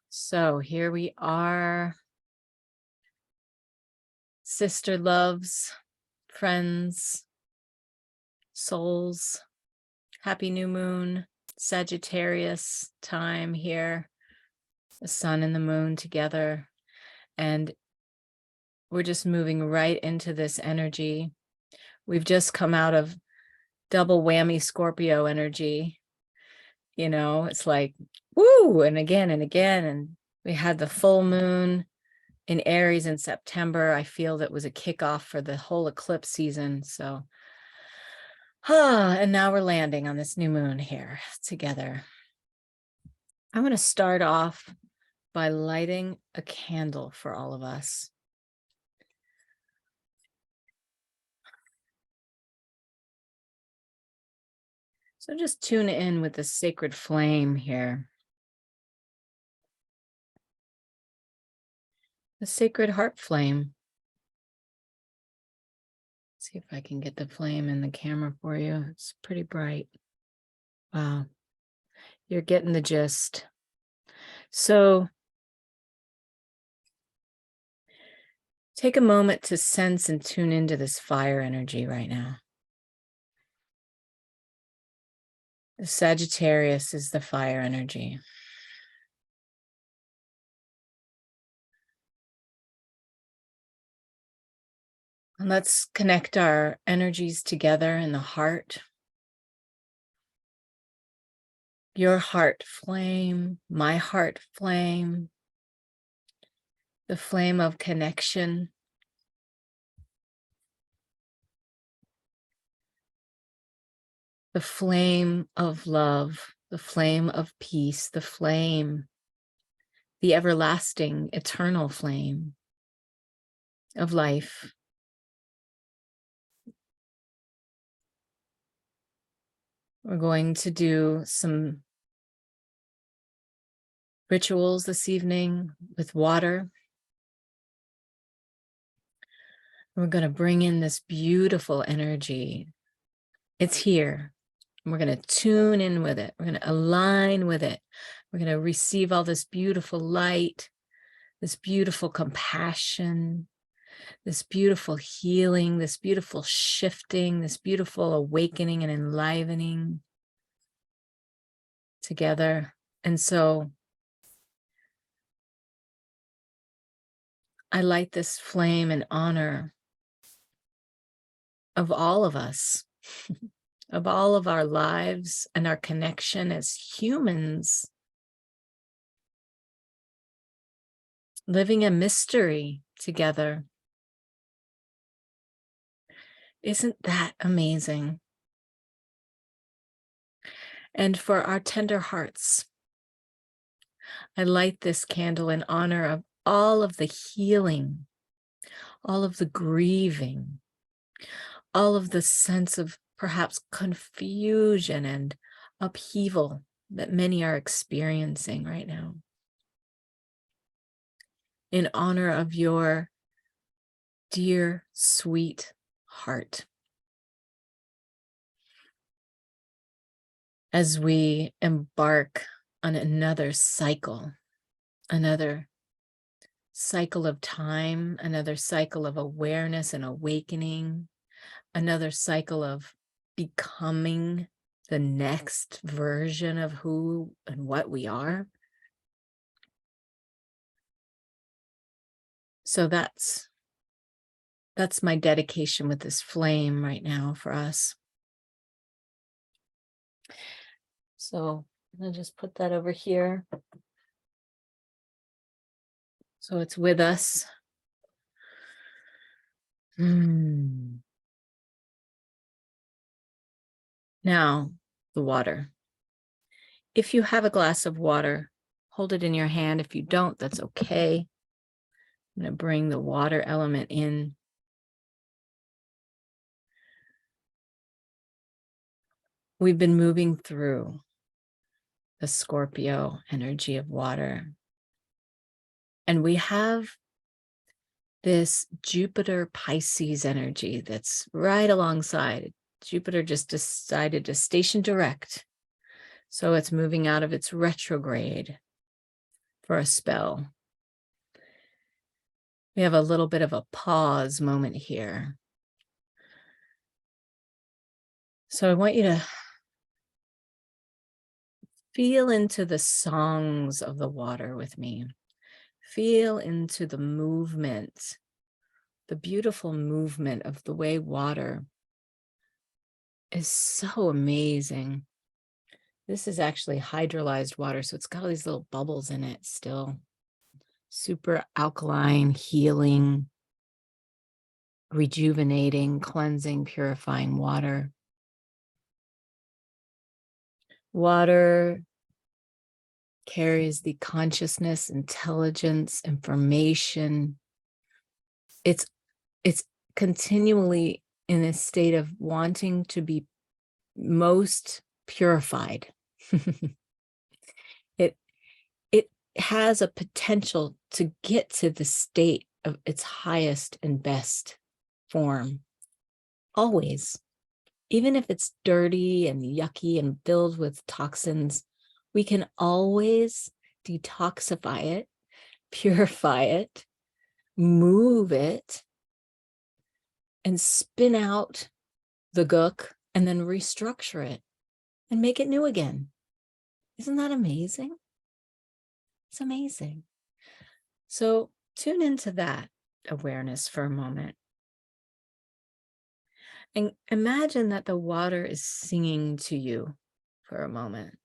So here we are, sister loves, friends, souls. Happy new moon, Sagittarius time here. The sun and the moon together. And we're just moving right into this energy. We've just come out of double whammy Scorpio energy. You know, it's like, woo, and again and again. And we had the full moon in Aries in September. I feel that was a kickoff for the whole eclipse season. So, and now we're landing on this new moon here together. I'm going to start off by lighting a candle for all of us. So just tune in with the sacred flame here. The sacred heart flame. See if I can get the flame in the camera for you. It's pretty bright. Wow. You're getting the gist. So take a moment to sense and tune into this fire energy right now. The Sagittarius is the fire energy. And let's connect our energies together in the heart. Your heart flame, my heart flame, the flame of connection. The flame of love, the flame of peace, the flame, the everlasting, eternal flame of life. We're going to do some rituals this evening with water. We're going to bring in this beautiful energy. It's here. We're going to tune in with it. We're going to align with it. We're going to receive all this beautiful light, this beautiful compassion, this beautiful healing, this beautiful shifting, this beautiful awakening and enlivening together. And so I light this flame in honor of all of us, of all of our lives and our connection as humans, living a mystery together. Isn't that amazing? And for our tender hearts, I light this candle in honor of all of the healing, all of the grieving, all of the sense of perhaps confusion and upheaval that many are experiencing right now. In honor of your dear, sweet heart. As we embark on another cycle of time, another cycle of awareness and awakening, another cycle of becoming the next version of who and what we are. So that's my dedication with this flame right now for us. So I'm going to just put that over here. So it's with us. Now, the water. If you have a glass of water, hold it in your hand. If you don't, that's okay. I'm going to bring the water element in. We've been moving through the Scorpio energy of water. And we have this Jupiter Pisces energy that's right alongside. Jupiter just decided to station direct So it's moving out of its retrograde for a spell. We have a little bit of a pause moment here. So I want you to feel into the songs of the water with me. Feel into the movement, the beautiful movement of the way water is so amazing. This is actually hydrolyzed water, so it's got all these little bubbles in it still. Super alkaline, healing, rejuvenating, cleansing, purifying water. Water carries the consciousness, intelligence, information. It's continually in a state of wanting to be most purified. it has a potential to get to the state of its highest and best form. Always. Even if it's dirty and yucky and filled with toxins, we can always detoxify it, purify it, move it, and spin out the gook and then restructure it and make it new again. Isn't that amazing? It's amazing. So tune into that awareness for a moment. And imagine that the water is singing to you for a moment.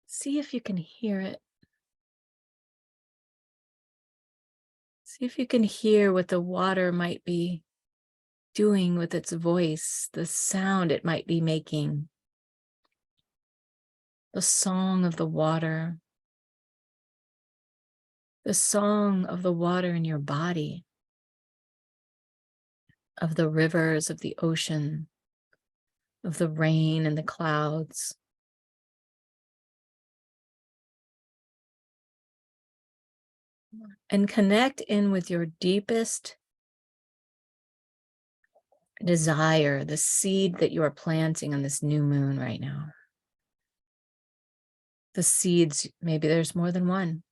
See if you can hear it. See if you can hear what the water might be doing with its voice, the sound it might be making, the song of the water, the song of the water in your body, of the rivers, of the ocean, of the rain and the clouds. And connect in with your deepest desire, the seed that you are planting on this new moon right now. The seeds, maybe there's more than one.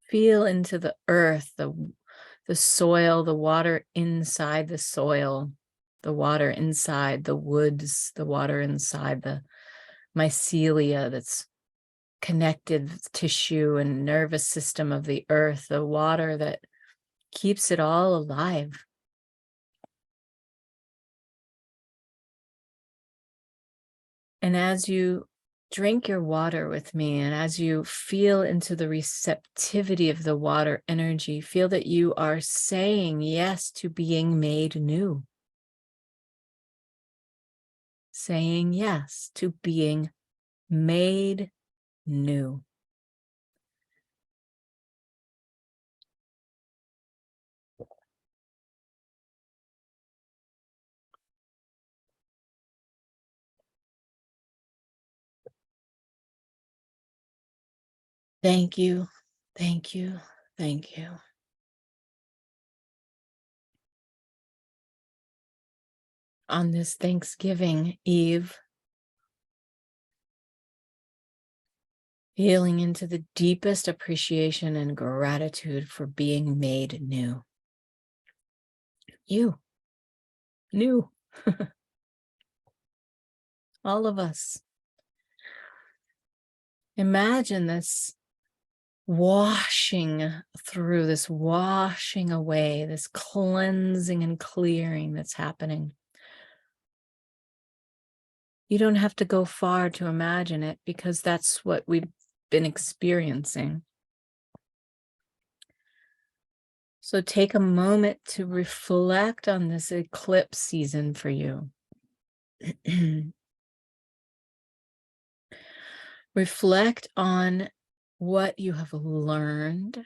Feel into the earth, the soil, the water inside the soil, the water inside the woods, the water inside the mycelia that's connected tissue and nervous system of the earth, the water that keeps it all alive. And as you drink your water with me, and as you feel into the receptivity of the water energy, feel that you are saying yes to being made new. Saying yes to being made new. Thank you, thank you, thank you. On this Thanksgiving Eve, feeling into the deepest appreciation and gratitude for being made new. You, new. All of us. Imagine this washing through, this washing away, this cleansing and clearing that's happening. You don't have to go far to imagine it, because that's what we've been experiencing. So take a moment to reflect on this eclipse season for you. Reflect on what you have learned.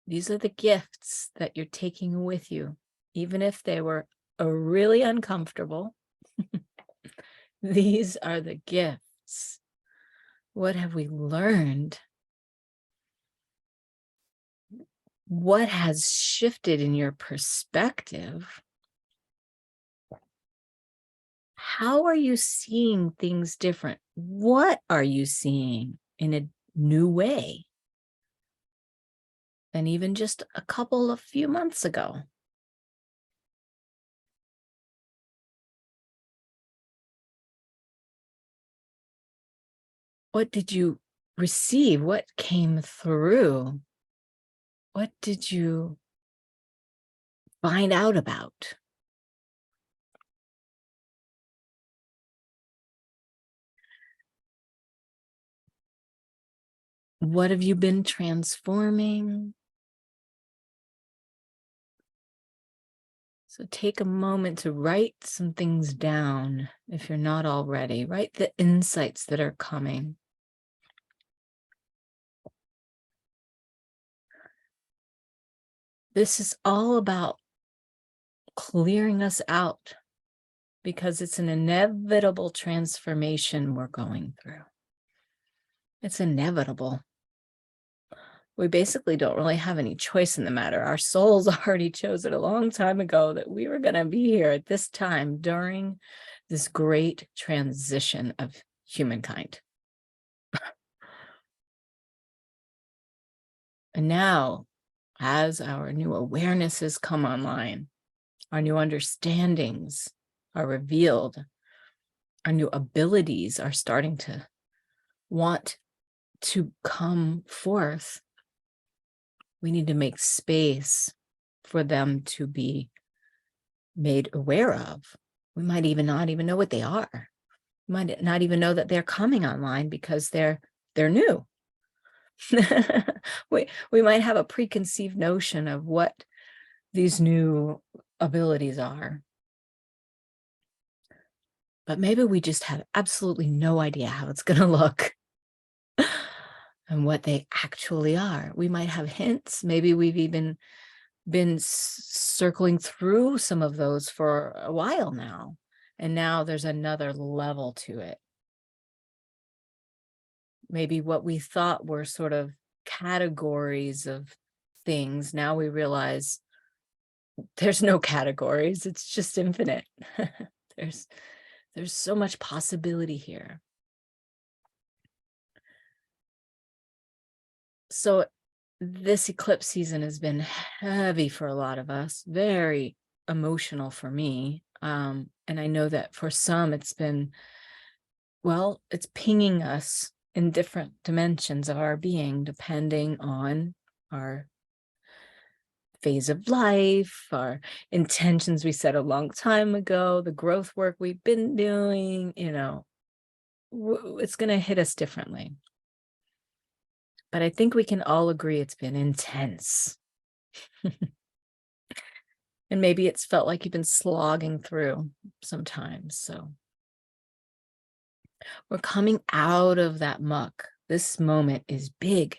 These are the gifts that you're taking with you, even if they were really uncomfortable. These are the gifts. What have we learned? what has shifted in your perspective? How are you seeing things different? What are you seeing in a new way than even just a few months ago? What did you receive? What came through? What did you find out about? What have you been transforming? So take a moment to write some things down if you're not already. Write the insights that are coming. This is all about clearing us out because it's an inevitable transformation we're going through. It's inevitable. We basically don't really have any choice in the matter. Our souls already chose it a long time ago that we were going to be here at this time during this great transition of humankind. And now, as our new awarenesses come online, our new understandings are revealed, our new abilities are starting to want to come forth, we need to make space for them to be made aware of. We might even not even know what they are. We might not even know that they're coming online because they're new. we might have a preconceived notion of what these new abilities are. But maybe we just have absolutely no idea how it's going to look and what they actually are. We might have hints. Maybe we've even been circling through some of those for a while now. And now there's another level to it. Maybe what we thought were sort of categories of things, now we realize there's no categories. It's just infinite. There's so much possibility here. So this eclipse season has been heavy for a lot of us, very emotional for me. And I know that for some it's been, well, it's pinging us in different dimensions of our being, depending on our phase of life, our intentions we set a long time ago, the growth work we've been doing, it's going to hit us differently. But I think we can all agree it's been intense. And maybe it's felt like you've been slogging through sometimes. So we're coming out of that muck. This moment is big.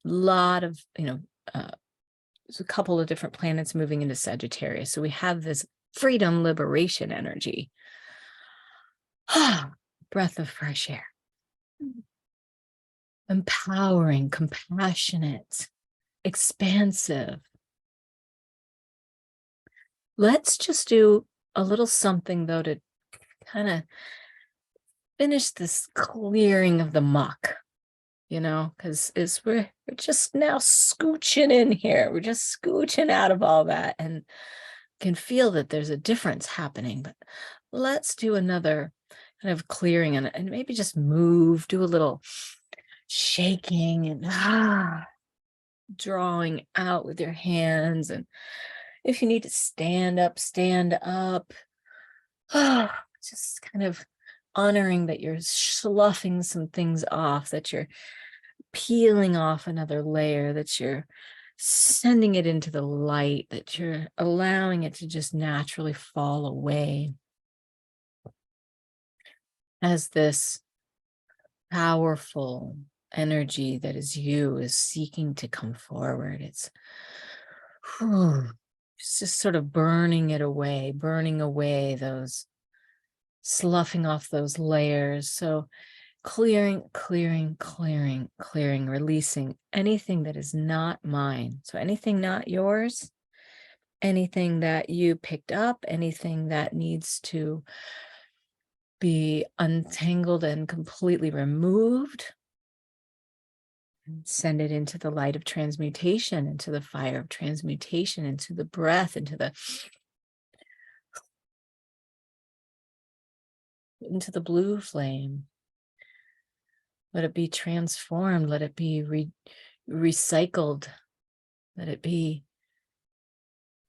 A lot of, there's a couple of different planets moving into Sagittarius. So we have this freedom, liberation energy. Breath of fresh air. Empowering, compassionate, expansive. Let's just do a little something, though, to kind of finish this clearing of the muck, because we're just now scooching in here. We're just scooching out of all that and can feel that there's a difference happening. But let's do another kind of clearing and maybe just move, do a little shaking and drawing out with your hands. And if you need to stand up, stand up. Just kind of honoring that you're sloughing some things off, that you're peeling off another layer, that you're sending it into the light, that you're allowing it to just naturally fall away as this powerful energy that is you is seeking to come forward. It's just sort of burning away those, sloughing off those layers. So clearing, clearing, clearing, clearing, releasing anything that is not mine. So anything not yours, anything that you picked up, anything that needs to be untangled and completely removed. Send it into the light of transmutation, into the fire of transmutation, into the breath, into the blue flame. Let it be transformed. Let it be recycled. Let it be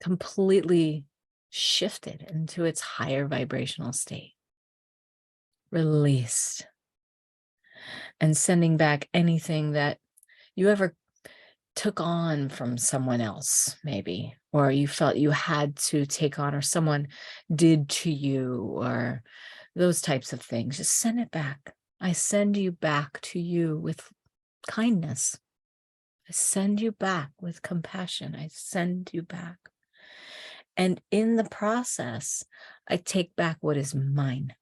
completely shifted into its higher vibrational state. Released. And sending back anything that you ever took on from someone else, maybe, or you felt you had to take on, or someone did to you, or those types of things. Just send it back. I send you back to you with kindness. I send you back with compassion. I send you back. And in the process, I take back what is mine.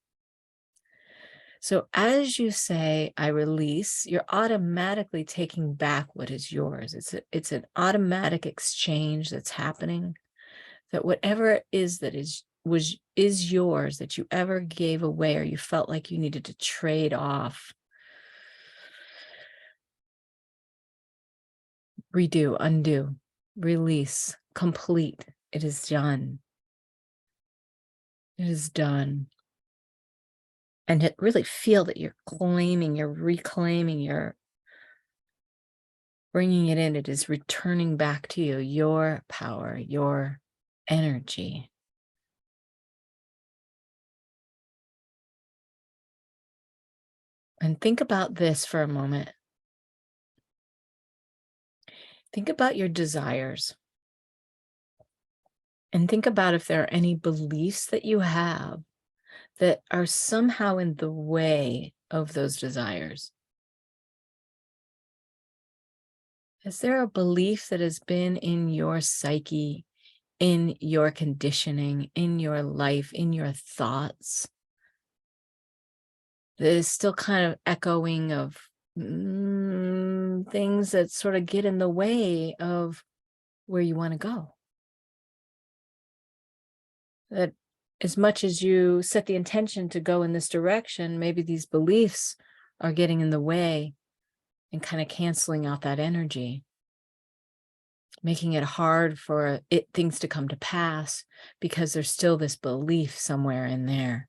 So as you say, I release, you're automatically taking back what is yours. It's an automatic exchange that's happening, that whatever it is that is yours, that you ever gave away or you felt like you needed to trade off, redo, undo, release, complete. It is done. It is done. And really feel that you're claiming, you're reclaiming, you're bringing it in. It is returning back to you, your power, your energy. And think about this for a moment. Think about your desires. And think about if there are any beliefs that you have that are somehow in the way of those desires. Is there a belief that has been in your psyche, in your conditioning, in your life, in your thoughts, that is still kind of echoing of things that sort of get in the way of where you want to go? That as much as you set the intention to go in this direction, maybe these beliefs are getting in the way and kind of canceling out that energy, making it hard for things to come to pass because there's still this belief somewhere in there.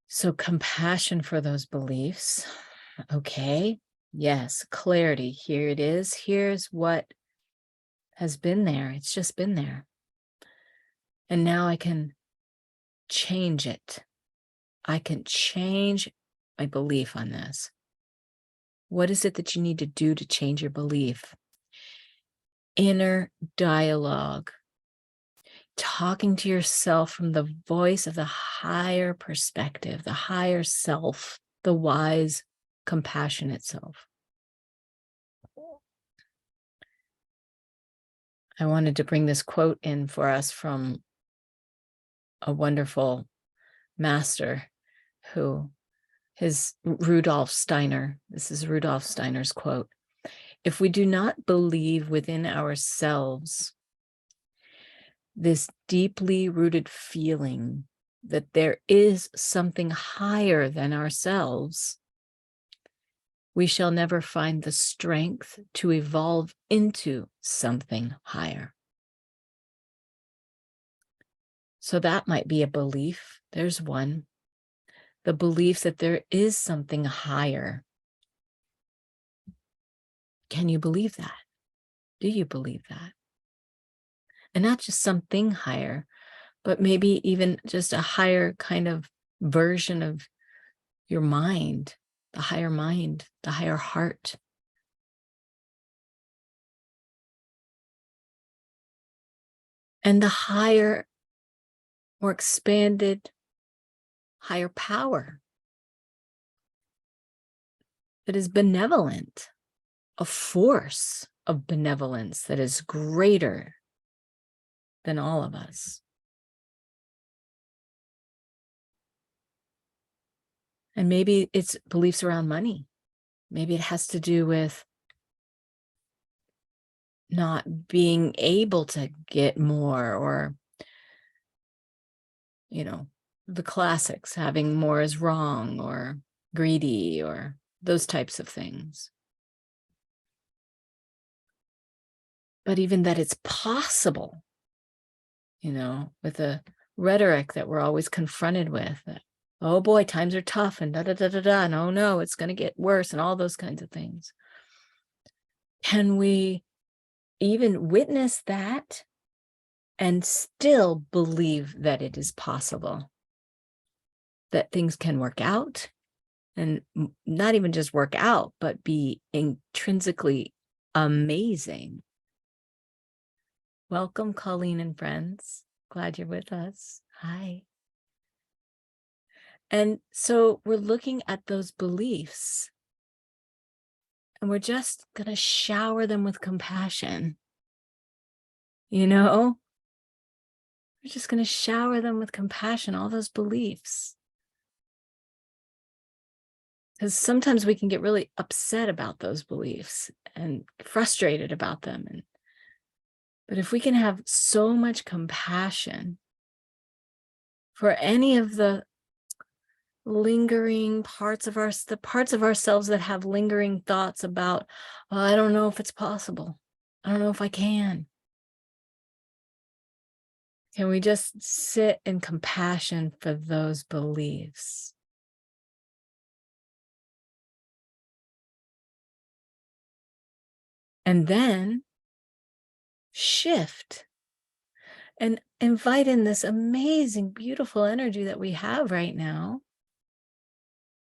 So compassion for those beliefs. Okay. Yes. Clarity. Here it is. Here's what has been there. It's just been there. And now I can change it. I can change my belief on this. What is it that you need to do to change your belief? Inner dialogue. Talking to yourself from the voice of the higher perspective, the higher self, the wise, compassionate self. I wanted to bring this quote in for us from a wonderful master Rudolf Steiner. This is Rudolf Steiner's quote. If we do not believe within ourselves this deeply rooted feeling that there is something higher than ourselves, we shall never find the strength to evolve into something higher. So that might be a belief. There's one. The belief that there is something higher. Can you believe that? Do you believe that? And not just something higher, but maybe even just a higher kind of version of your mind, the higher heart. And the higher, more expanded, higher power that is benevolent, a force of benevolence that is greater than all of us. And maybe it's beliefs around money. Maybe it has to do with not being able to get more, or, the classics, having more is wrong, or greedy, or those types of things. But even that it's possible, with the rhetoric that we're always confronted with, that, oh boy, times are tough, and da da da da da, and oh no, it's going to get worse, and all those kinds of things. Can we even witness that and still believe that it is possible, that things can work out, and not even just work out, but be intrinsically amazing? Welcome, Colleen and friends. Glad you're with us. Hi. And so we're looking at those beliefs, and we're just going to shower them with compassion. We're just going to shower them with compassion, all those beliefs. Because sometimes we can get really upset about those beliefs and frustrated about them. But if we can have so much compassion for any of the lingering parts of the parts of ourselves that have lingering thoughts about, oh, I don't know if it's possible. I don't know if I can. Can we just sit in compassion for those beliefs? And then shift and invite in this amazing, beautiful energy that we have right now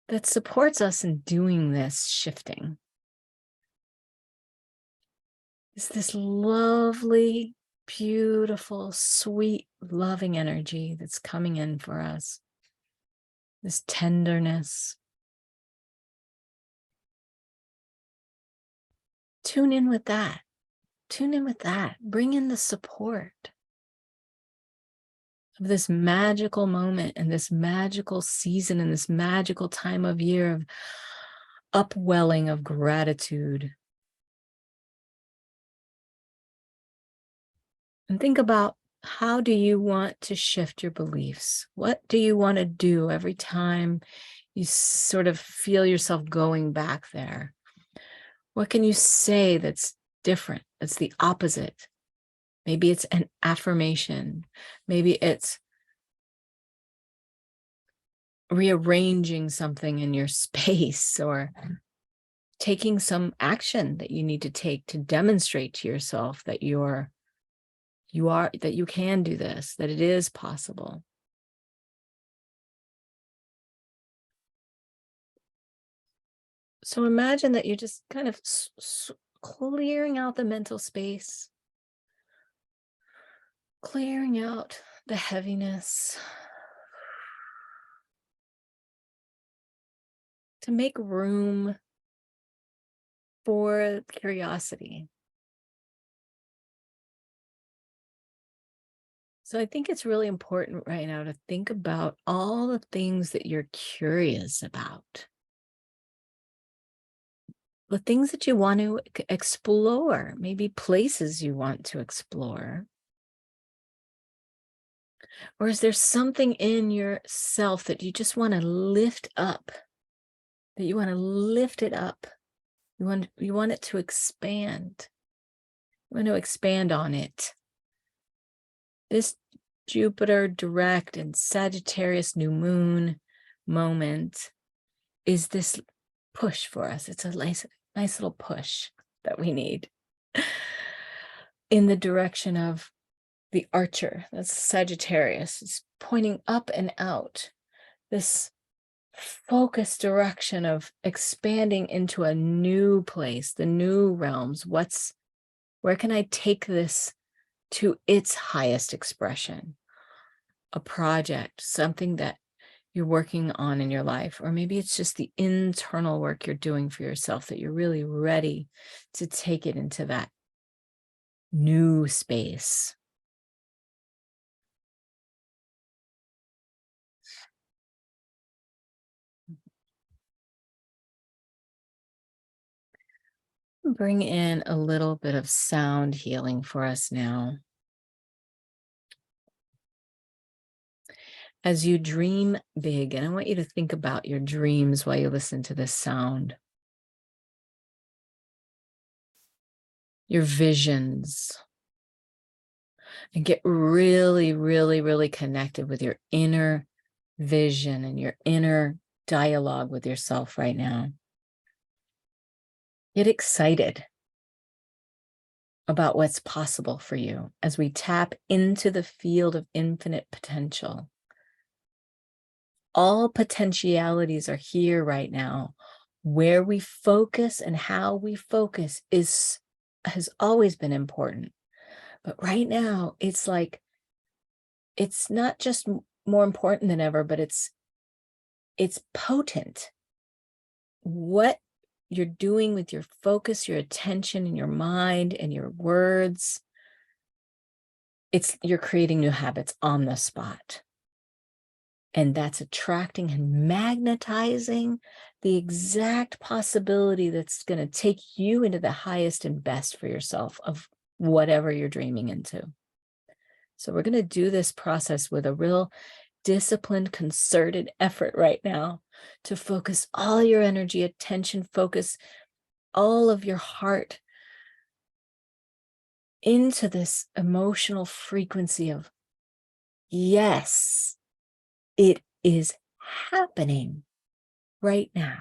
that supports us in doing this shifting. It's this lovely, beautiful, sweet, loving energy that's coming in for us. This tenderness. Tune in with that. Tune in with that. Bring in the support of this magical moment and this magical season and this magical time of year of upwelling of gratitude. And think about, how do you want to shift your beliefs? What do you want to do every time you sort of feel yourself going back there? What can you say that's different, that's the opposite? Maybe it's an affirmation. Maybe it's rearranging something in your space, or taking some action that you need to take to demonstrate to yourself that you can do this, that it is possible. So imagine that you're just kind of clearing out the mental space, clearing out the heaviness, to make room for curiosity. So I think it's really important right now to think about all the things that you're curious about, the things that you want to explore, maybe places you want to explore. Or is there something in yourself that you just want to lift up, that you want to lift it up? You want it to expand. You want to expand on it. This Jupiter direct and Sagittarius new moon moment is this push for us. It's a nice little push that we need in the direction of the archer. That's Sagittarius. It's pointing up and out, this focused direction of expanding into a new place, the new realms. Where can I take this to its highest expression? A project, something that you're working on in your life, or maybe it's just the internal work you're doing for yourself, that you're really ready to take it into that new space. Bring in a little bit of sound healing for us now. As you dream big, and I want you to think about your dreams while you listen to this sound. Your visions. And get really, really, really connected with your inner vision and your inner dialogue with yourself right now. Get excited about what's possible for you as we tap into the field of infinite potential. All potentialities are here right now. Where we focus and how we focus has always been important. But right now, it's like, it's not just more important than ever, but it's potent. What you're doing with your focus, your attention, and your mind and your words, you're creating new habits on the spot. And that's attracting and magnetizing the exact possibility that's going to take you into the highest and best for yourself of whatever you're dreaming into. So we're going to do this process with a real disciplined, concerted effort right now to focus all your energy, attention, focus all of your heart into this emotional frequency of, yes, it is happening right now.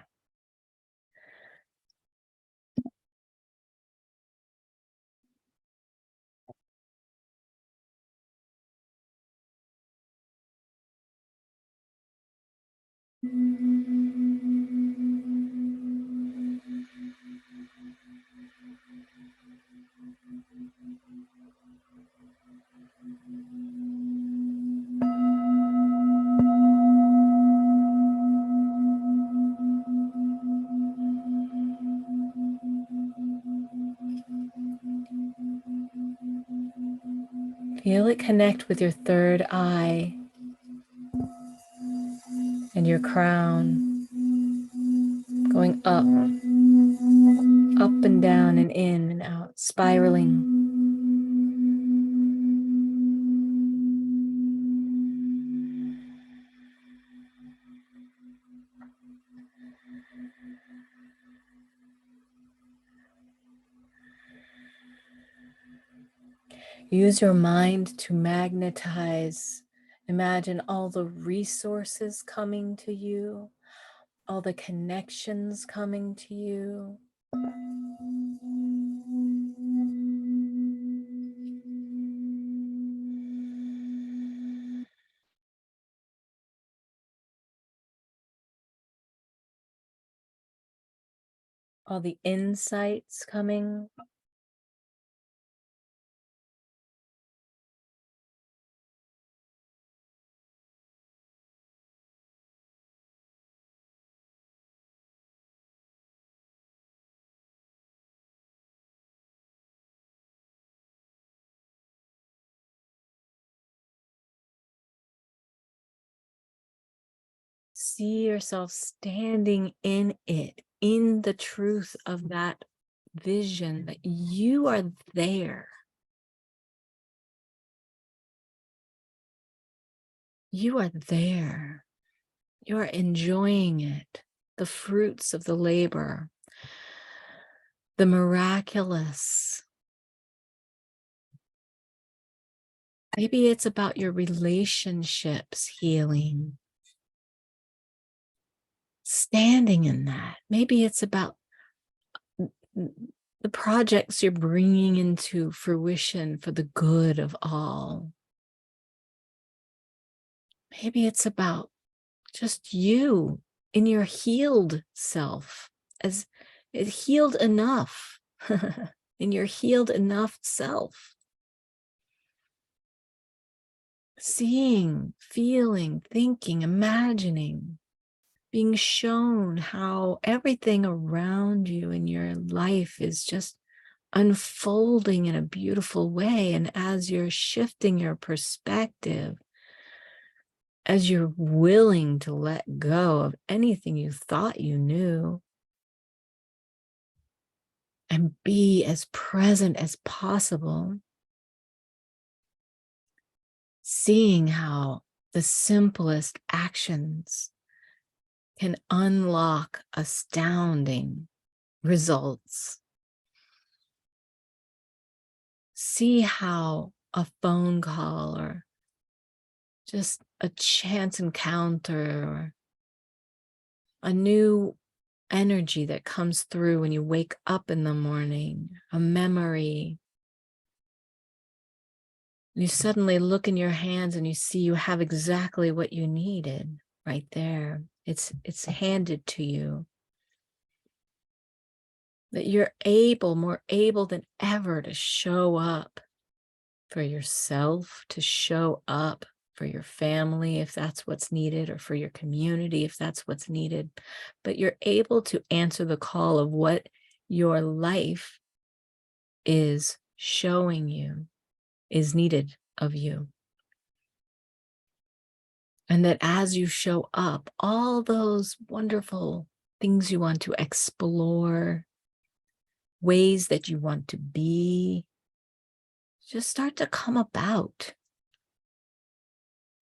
Feel it connect with your third eye and your crown, going up and down and in and out, spiraling. Use your mind to magnetize. Imagine all the resources coming to you, all the connections coming to you. All the insights coming. See yourself standing in it, in the truth of that vision that you are there. You are there. You are enjoying it, the fruits of the labor, the miraculous. Maybe it's about your relationships healing. Standing in that. Maybe it's about the projects you're bringing into fruition for the good of all. Maybe it's about just you in your healed self, as it healed enough, in your healed enough self. Seeing, feeling, thinking, imagining, being shown how everything around you in your life is just unfolding in a beautiful way. And as you're shifting your perspective, as you're willing to let go of anything you thought you knew, and be as present as possible, seeing how the simplest actions can unlock astounding results. See how a phone call or just a chance encounter or a new energy that comes through when you wake up in the morning, a memory. You suddenly look in your hands and you see you have exactly what you needed right there. It's handed to you. That you're more able than ever to show up for yourself, to show up for your family, if that's what's needed, or for your community, if that's what's needed. But you're able to answer the call of what your life is showing you is needed of you. And that as you show up, all those wonderful things you want to explore, ways that you want to be, just start to come about.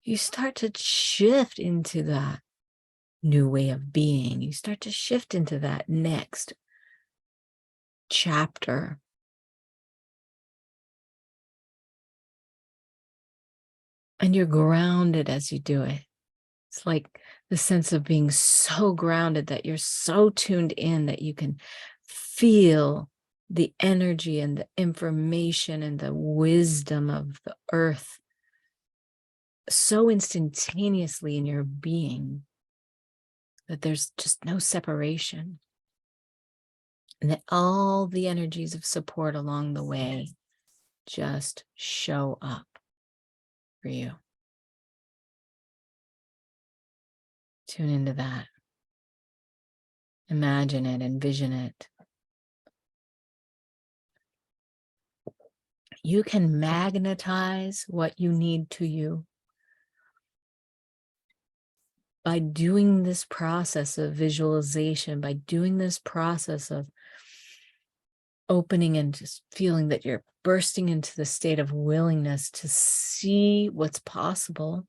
You start to shift into that new way of being. You start to shift into that next chapter. And you're grounded as you do it. It's like the sense of being so grounded that you're so tuned in that you can feel the energy and the information and the wisdom of the earth so instantaneously in your being that there's just no separation. And that all the energies of support along the way just show up for you. Tune into that. Imagine it, envision it. You can magnetize what you need to you by doing this process of visualization, by doing this process of opening and just feeling that you're bursting into the state of willingness to see what's possible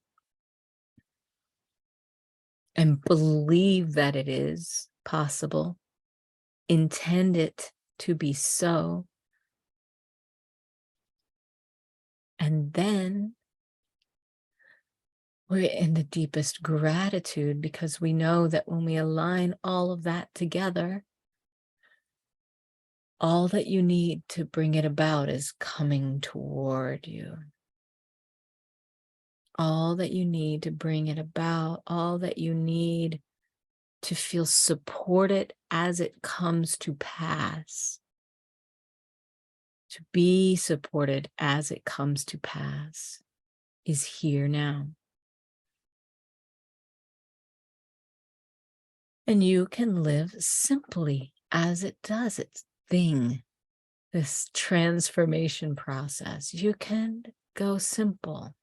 and believe that it is possible, intend it to be so. And then we're in the deepest gratitude because we know that when we align all of that together, all that you need to bring it about is coming toward you. All that you need to bring it about, all that you need to feel supported as it comes to pass, to be supported as it comes to pass, is here now. And you can live simply as it does its thing, this transformation process. You can go simple.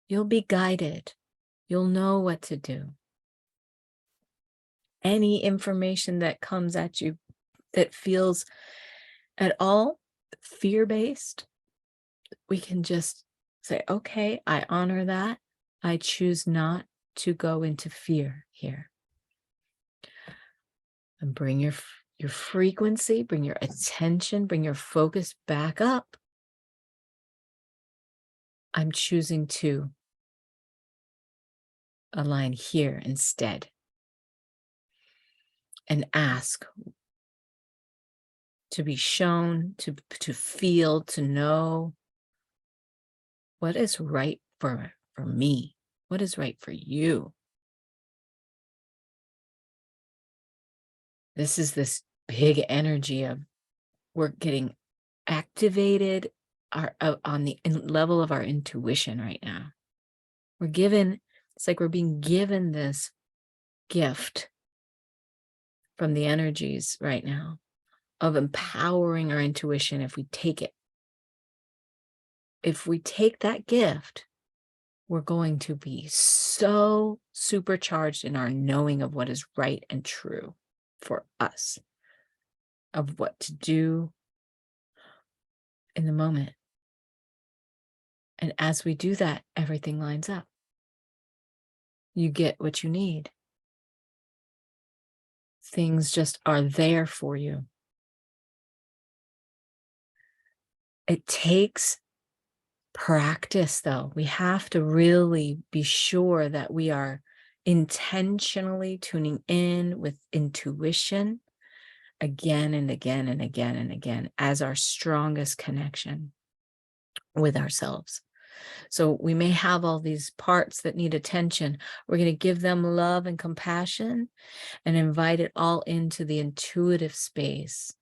You'll be guided. You'll know what to do. Any information that comes at you that feels at all fear-based, we can just say, okay, I honor that. I choose not to go into fear here. And bring your frequency, bring your attention, bring your focus back up. I'm choosing to align here instead and ask to be shown, to feel, to know what is right for me, what is right for you. This is this big energy of we're getting activated on the level of our intuition right now. We're given, it's like we're being given this gift from the energies right now of empowering our intuition if we take it. If we take that gift, we're going to be so supercharged in our knowing of what is right and true for us. of what to do in the moment. And as we do that, everything lines up. You get what you need. Things just are there for you. It takes practice, though. We have to really be sure that we are intentionally tuning in with intuition again and again and again and again as our strongest connection with ourselves. So we may have all these parts that need attention. We're going to give them love and compassion and invite it all into the intuitive space,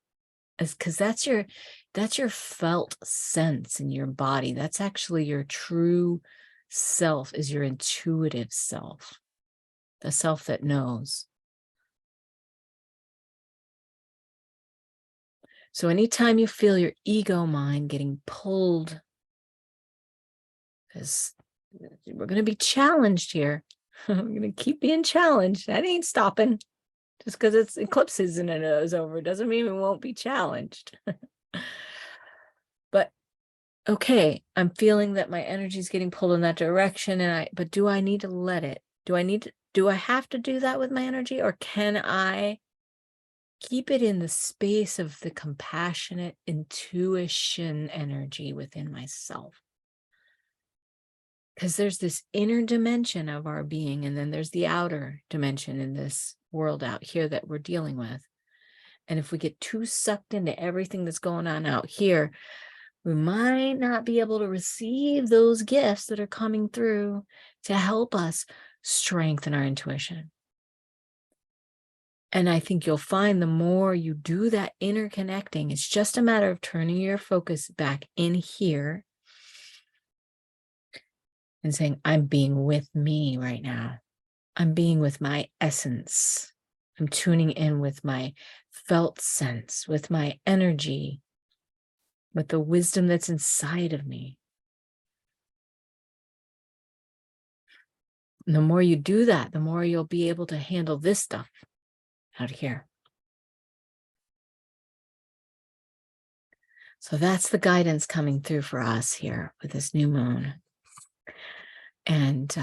because that's your felt sense in your body. That's actually your true self, is your intuitive self, the self that knows. So anytime you feel your ego mind getting pulled, because we're going to be challenged here. We're going to keep being challenged. That ain't stopping. Just because it's eclipse season and it is over doesn't mean we won't be challenged. But okay, I'm feeling that my energy is getting pulled in that direction, but do I need to let it? Do I have to do that with my energy, or can I keep it in the space of the compassionate intuition energy within myself? Because there's this inner dimension of our being, and then there's the outer dimension in this world out here that we're dealing with. And if we get too sucked into everything that's going on out here, we might not be able to receive those gifts that are coming through to help us strengthen our intuition. And I think you'll find the more you do that interconnecting, it's just a matter of turning your focus back in here and saying, I'm being with me right now. I'm being with my essence. I'm tuning in with my felt sense, with my energy, with the wisdom that's inside of me. And the more you do that, the more you'll be able to handle this stuff out here. So that's the guidance coming through for us here with this new moon. And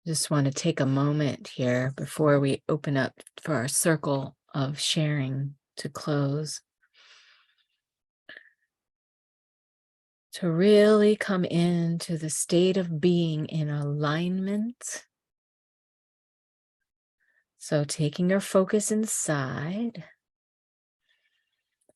just want to take a moment here before we open up for our circle of sharing to close, to really come into the state of being in alignment. So taking your focus inside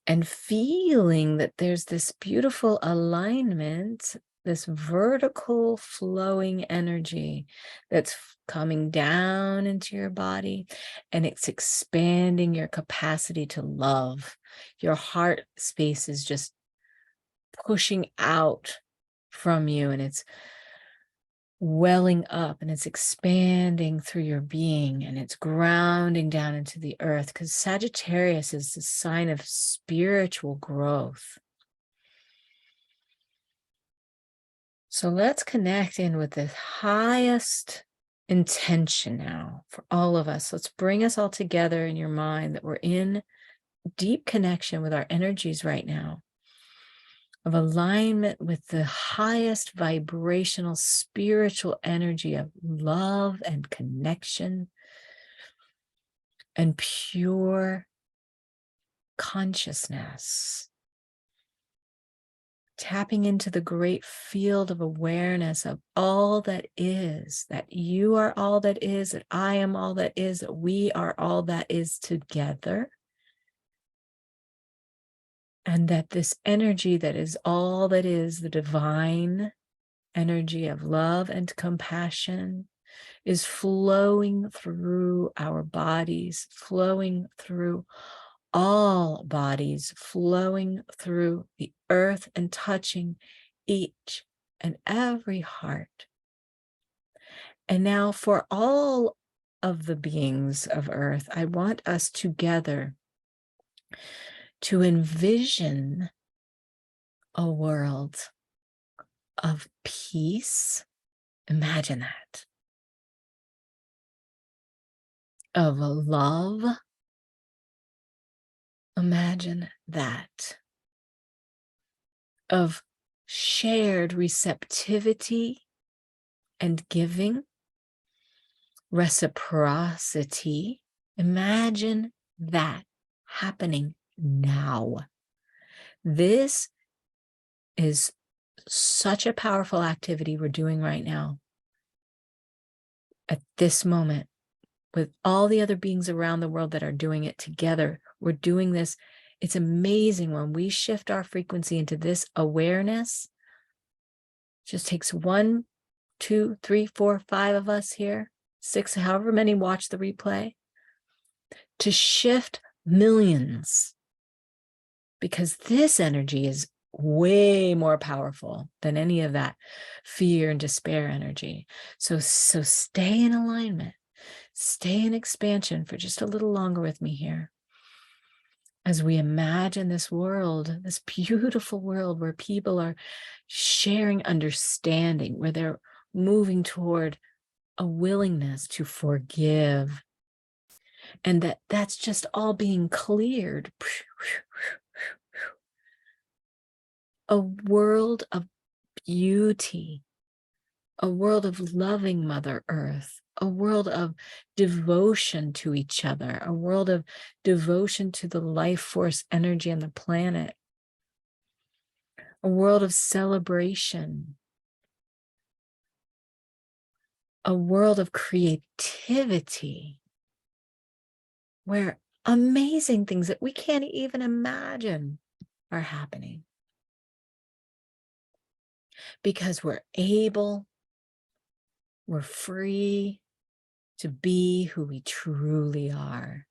and feeling that there's this beautiful alignment, this vertical flowing energy that's coming down into your body, and it's expanding your capacity to love. Your heart space is just pushing out from you, and it's welling up and it's expanding through your being, and it's grounding down into the earth, because Sagittarius is the sign of spiritual growth. So let's connect in with the highest intention now for all of us. Let's bring us all together in your mind that we're in deep connection with our energies right now, of alignment with the highest vibrational spiritual energy of love and connection and pure consciousness. Tapping into the great field of awareness of all that is, that you are all that is, that I am all that is, that we are all that is together. And that this energy that is all that is, the divine energy of love and compassion, is flowing through our bodies, flowing through all bodies, flowing through the earth and touching each and every heart. And now for all of the beings of earth, I want us together to envision a world of peace. Imagine that. of love. Imagine that. Of shared receptivity and giving, reciprocity. Imagine that happening now. This is such a powerful activity we're doing right now. At this moment, with all the other beings around the world that are doing it together, we're doing this. It's amazing when we shift our frequency into this awareness. It just takes 1, 2, 3, 4, 5 of us here, 6, however many watch the replay, to shift millions, because this energy is way more powerful than any of that fear and despair energy. So stay in alignment, stay in expansion for just a little longer with me here, as we imagine this world, this beautiful world where people are sharing understanding, where they're moving toward a willingness to forgive, and that's just all being cleared. A world of beauty, a world of loving Mother Earth, a world of devotion to each other, a world of devotion to the life force energy on the planet, a world of celebration, a world of creativity, where amazing things that we can't even imagine are happening. Because we're able, we're free to be who we truly are.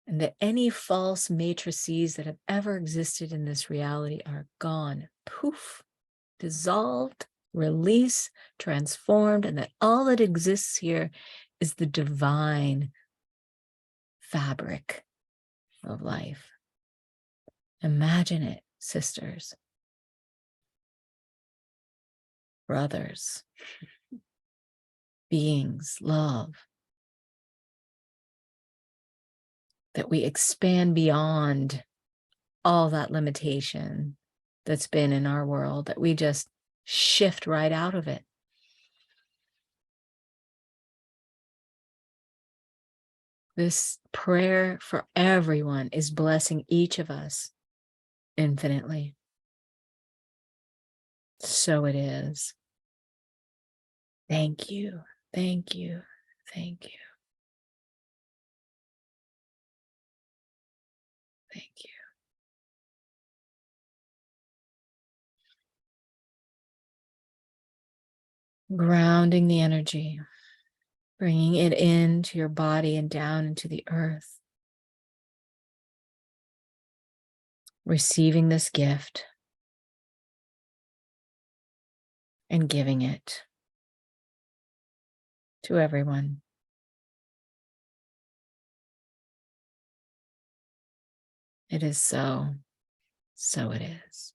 And that any false matrices that have ever existed in this reality are gone, poof, dissolved, released, transformed, and that all that exists here is the divine fabric of life. Imagine it, sisters, brothers, beings, love, that we expand beyond all that limitation that's been in our world, that we just shift right out of it. This prayer for everyone is blessing each of us infinitely. So it is. Thank you. Thank you. Thank you. Thank you. Grounding the energy, bringing it into your body and down into the earth. Receiving this gift and giving it to everyone. It is so, so it is.